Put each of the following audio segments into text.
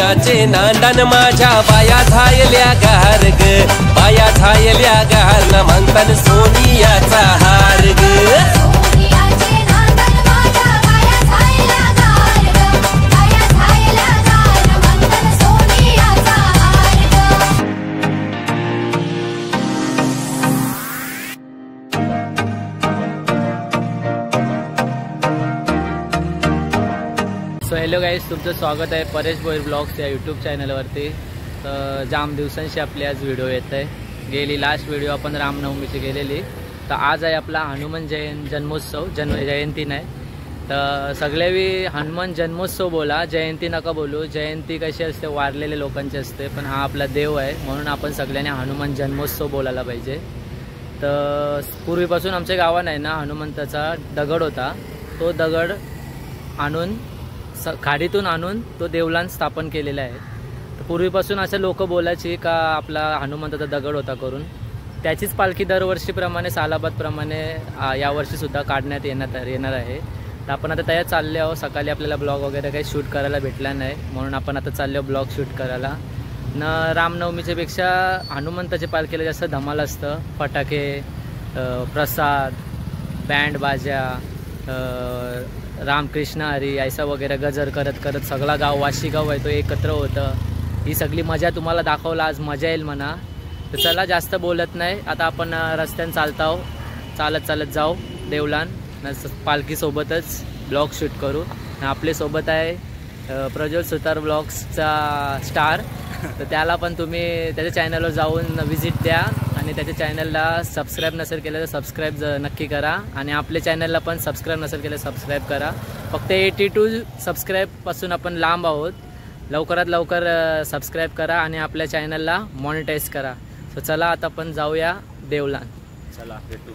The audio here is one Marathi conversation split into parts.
सोनियाचे नांदन माझ्या बाया झायल्या गार ग, बाया झायल्या गार नामांकन सोनियाचा हार ग। सो हॅलो गाईज, तुमचं स्वागत आहे परेश भोईर ब्लॉग्स या यूट्यूब चॅनलवरती। तर जाम दिवसांशी आपली आज व्हिडिओ येत आहे। गेली लास्ट व्हिडिओ आपण रामनवमीची गेलेली, तर आज आहे आपला हनुमान जन्मोत्सव जयंती नाही तर सगळे बी हनुमान जन्मोत्सव बोला, जयंती नका बोलू। जयंती कशी असते वारलेल्या लोकांची असते, पण हा आपला देव आहे म्हणून आपण सगळ्यांनी हनुमान जन्मोत्सव बोलायला पाहिजे। तर पूर्वीपासून आमच्या गावात आहे ना हनुमंताचा दगड होता, तो दगड आणून खाडीतून आणून तो देवलान स्थापन केलेला आहे। तर पूर्वीपासून असं लोक बोलायची का आपला हनुमंताचा दगड होता करून, त्याचीच पालखी दरवर्षीप्रमाणे सालाबादप्रमाणे यावर्षीसुद्धा काढण्यात येणार आहे। तर आपण आता तयार चालले आहोत। सकाळी आपल्याला ब्लॉग वगैरे काही शूट करायला भेटला नाही म्हणून आपण आता चाललो ब्लॉग शूट करायला। रामनवमीच्या पेक्षा हनुमंताच्या पालखीला जास्त धमाल असतं, फटाके, प्रसाद, बँड बाजा, रामकृष्ण हरी ऐसा वगैरे गजर करत करत सगळा गाव वाशी गाव आहे तो एकत्र होतं। ही सगळी मजा तुम्हाला दाखवला आज, मजा येईल म्हणा। तर चला जास्त बोलत नाही, आता आपण रस्त्याने चालत जाऊ देवलान, पालखीसोबतच ब्लॉग शूट करू। आपल्यासोबत आहे प्रज्वल सुतार ब्लॉग्सचा स्टार, तर त्याला पण तुम्ही त्याच्या चॅनलवर जाऊन व्हिजिट द्या आणि त्याच्या चॅनलला सबस्क्राईब नसेल केलं तर सबस्क्राईब नक्की करा आणि आपल्या चॅनलला पण सबस्क्राईब नसेल केलं सबस्क्राईब करा। फक्त 82 सबस्क्राईबपासून आपण लांब आहोत, लवकरात लवकर सबस्क्राईब करा आणि आपल्या चॅनलला मॉनिटाईज करा। सो चला आता आपण जाऊया देवलान, चला भेटू।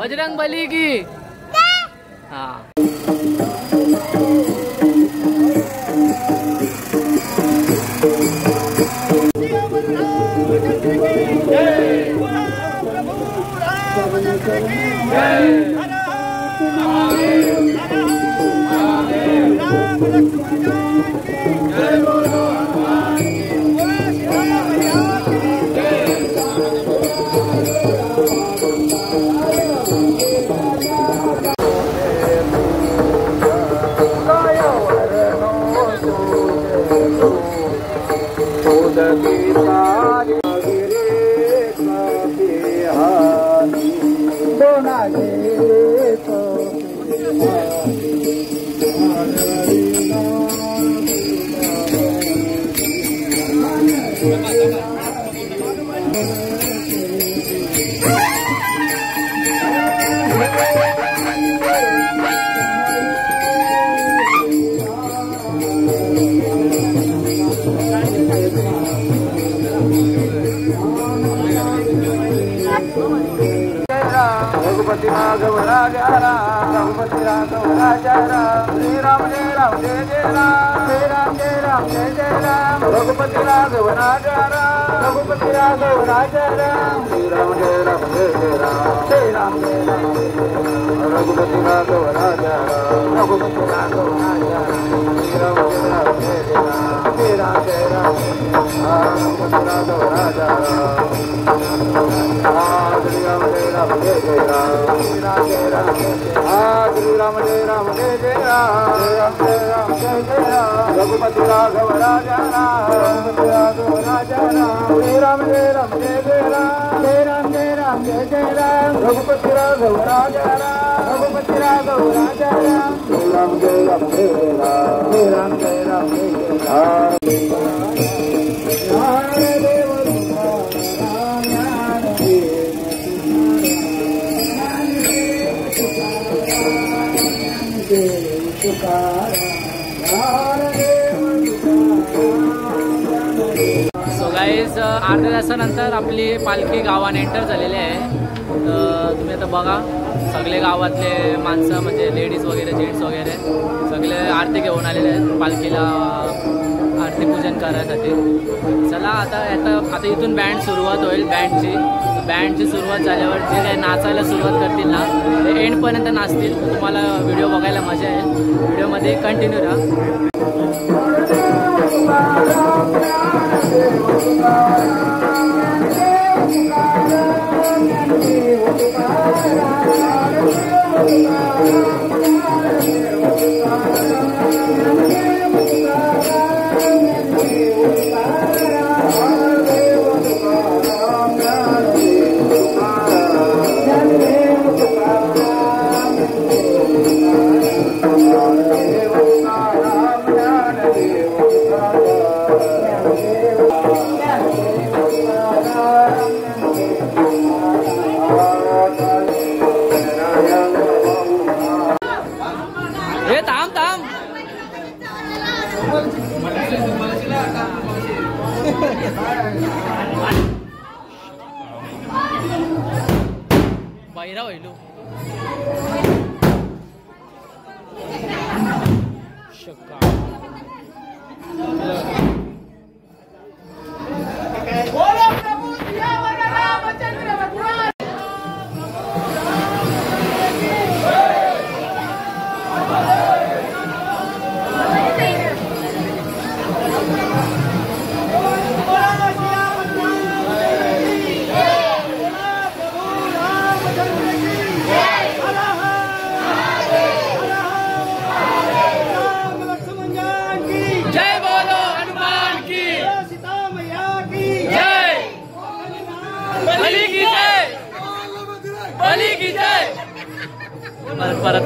बजरंग बली की हाँ। रघुपति राघव राजा राम, रघुपति राघव राजा राम, श्री राम जय जय राम, श्री राम जय जय राम, रघुपति राघव राजा राम, रघुपति राघव राजा राम, श्री राम जय जय राम, श्री राम जय रघुपति राघव राजा राम, रघुपति राघव राजा राम, श्री राम जय जय राम, श्री राम जय रघुपति राघव राजा राम। राम जय राम जय जय राम जय राम जय जय राम रघुपति राघव राजा राम रघुपति राघव राजा राम जय राम जय राम जय जय राम जय राम जय राम जय जय राम रघुपति राघव राजा राम रघुपति राघव राजा राम जय राम जय राम जय जय राम जय राम जय राम जय जय सो गाईज अर्ध्या तासानंतर आपली पालखी गावाने एंटर झालेली आहे. तर तुम्ही आता बघा सगळे गावातले माणसं म्हणजे लेडीज वगैरे जेंट्स वगैरे सगळे आरती घेऊन आलेले आहेत पालखीला आरती पूजन करायसाठी. चला आता इथून बँड सुरुवात होईल. बँडची सुरुवात झाल्यावर जे काही नाचायला सुरुवात करतील ना ते एंडपर्यंत नाचतील. तर तुम्हाला व्हिडिओ बघायला मजा येईल. व्हिडिओमध्ये कंटिन्यू राहा. बैरा वैलो परत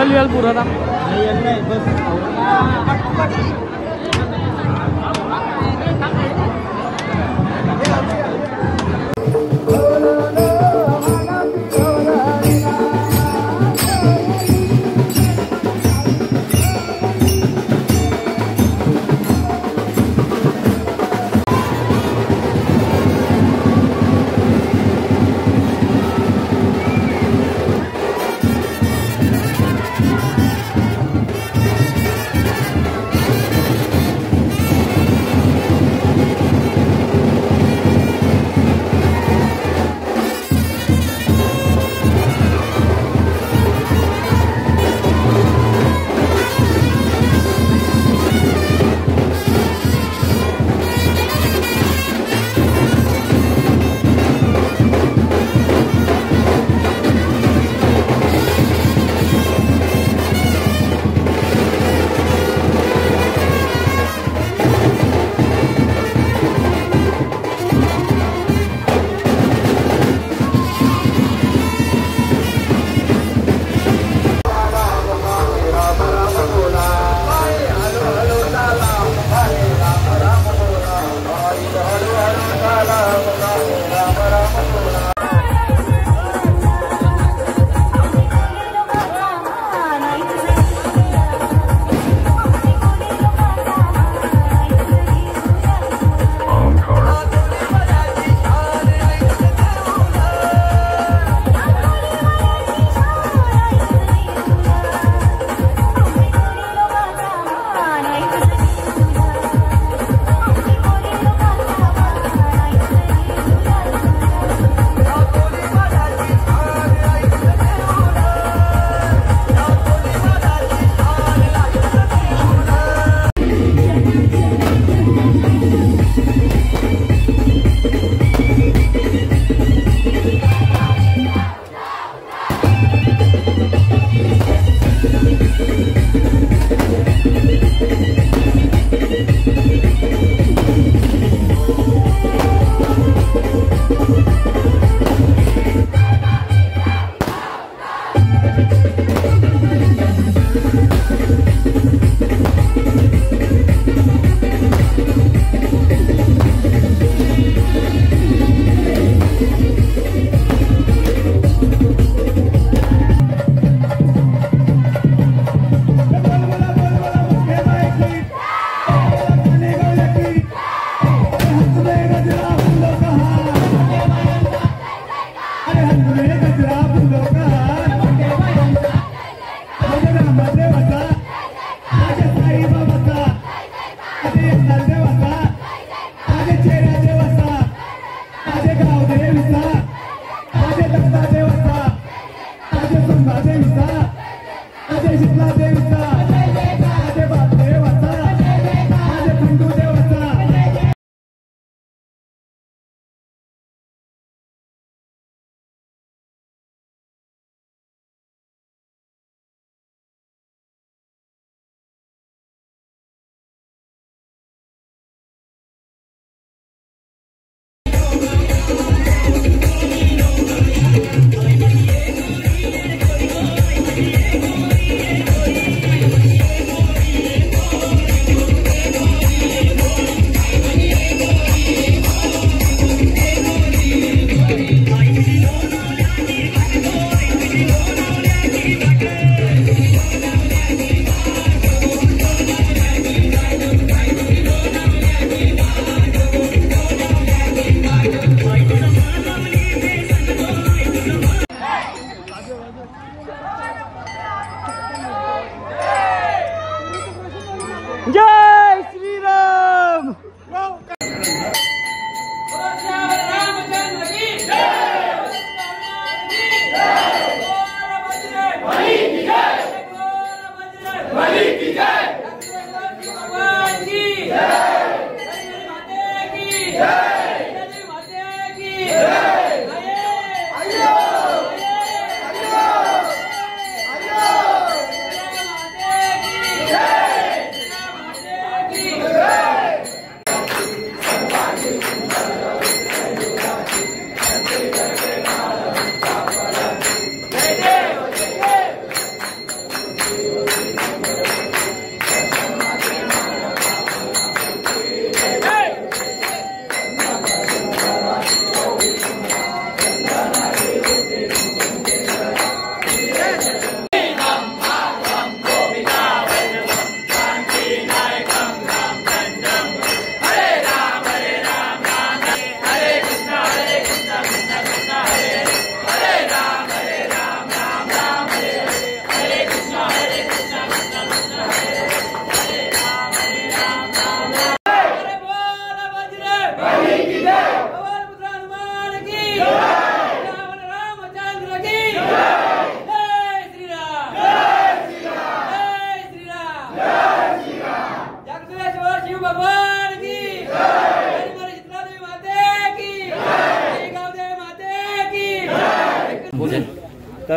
वेल पूरा था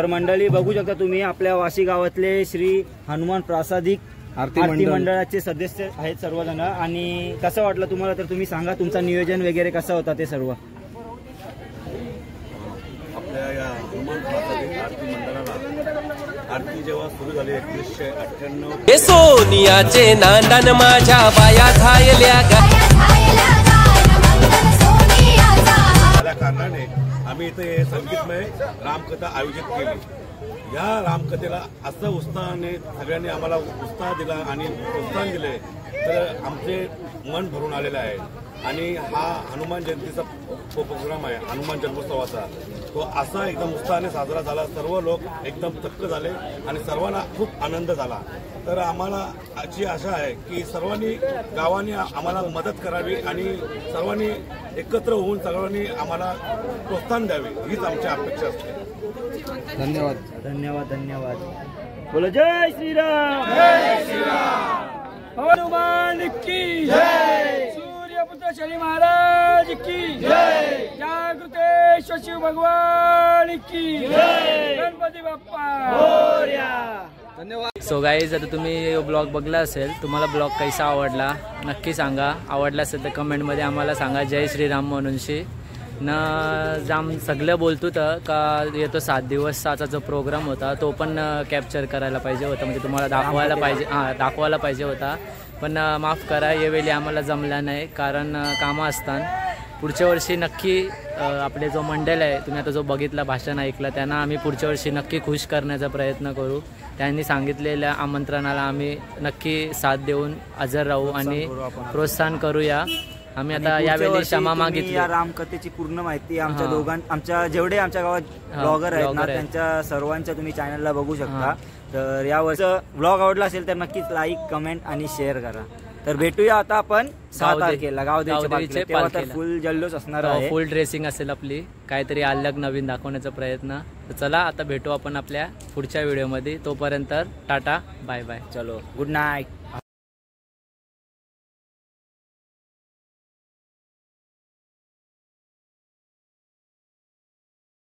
मंडळी बघू शकता तुम्ही आपल्या वाशी गावातले श्री हनुमान प्रासादिक आरती मंडळाचे सदस्य आहेत सर्वजण. आणि कसं वाटलं तुम्हाला तर तुम्ही सांगा, तुमचं नियोजन वगैरे कसं होता ते सर्व. आपल्या या हनुमान प्रासादिक आरती मंडळाला आरती जेव्हा सुरू झाली 1998 हे सोनियाचे नांदन माझ्या बाया झायल्या त्या कारणाने आम्ही इथे संगीतमय रामकथा आयोजित केली. या रामकथेला असं उत्साहाने सगळ्यांनी आम्हाला उत्साह दिला आणि प्रोत्साहन दिले तर आमचे मन भरून आलेलं आहे. आणि हा हनुमान जयंतीचा प्रोग्राम आहे हनुमान जन्मोत्सवाचा, तो असा एकदम उत्साहाने साजरा झाला. सर्व लोक एकदम थक्क झाले आणि सर्वांना खूप आनंद झाला. तर आम्हाला अशी आशा आहे की सर्वांनी गावाने आम्हाला मदत करावी आणि सर्वांनी एकत्र होऊन सर्वांनी आम्हाला प्रोत्साहन द्यावे हीच आमची अपेक्षा असते. धन्यवाद धन्यवाद धन्यवाद. बोलो जय श्रीराम. जय श्रीराम. हनुमान की जय. सूर्यपुत्र शनी महाराज की जय. जागृतेश्वर शिव भगवान की जय. गणपती बाप्पा मोरया. धन्यवाद. सो गाईज, आता तुम्ही ब्लॉग बघला असेल, तुम्हाला ब्लॉग कसा आवडला नक्की सांगा. आवडला असेल तर कमेंटमध्ये आम्हाला सांगा जय श्रीराम म्हणूनशी न. जाम सगळं बोलतो तर का येतो 7 दिवसाचा जो प्रोग्राम होता तो पण कॅप्चर करायला पाहिजे होता, म्हणजे तुम्हाला दाखवायला पाहिजे होता. पण माफ करा, यावेळी आम्हाला जमला नाही कारण कामं असतात. पुढच्या वर्षी नक्की आपले जो मंडळ आहे, तुम्ही आता जो बघितला भाषण ऐकलं, त्यांना आम्ही पुढच्या वर्षी नक्की खुश करण्याचा प्रयत्न करू. त्यांनी सांगितलेल्या आमंत्रणाला आम्ही नक्की साथ देऊन हजर राहू आणि प्रोत्साहन करूया. आम्ही आता यावेळी क्षमा मागितली. या रामकथेची पूर्ण माहिती आमच्या जेवढे आमच्या गावात ब्लॉगर आहेत ना त्यांच्या सर्वांच्या तुम्ही चॅनलला बघू शकता. तर या वर्षी ब्लॉग आवडला असेल तर नक्कीच लाईक कमेंट आणि शेअर करा. तर भेटूया आता आपण 6 तारखेला गावदेवीचे तेव्हा तर फुल जल्लोष असणार आहे. फुल ड्रेसिंग असेल आपली, काहीतरी अलग नवीन दाखवण्याचा प्रयत्न. तर चला आता भेटू आपण आपल्या पुढच्या व्हिडिओमध्ये. तोपर्यंत टाटा बाय बाय. चलो गुड नाईट.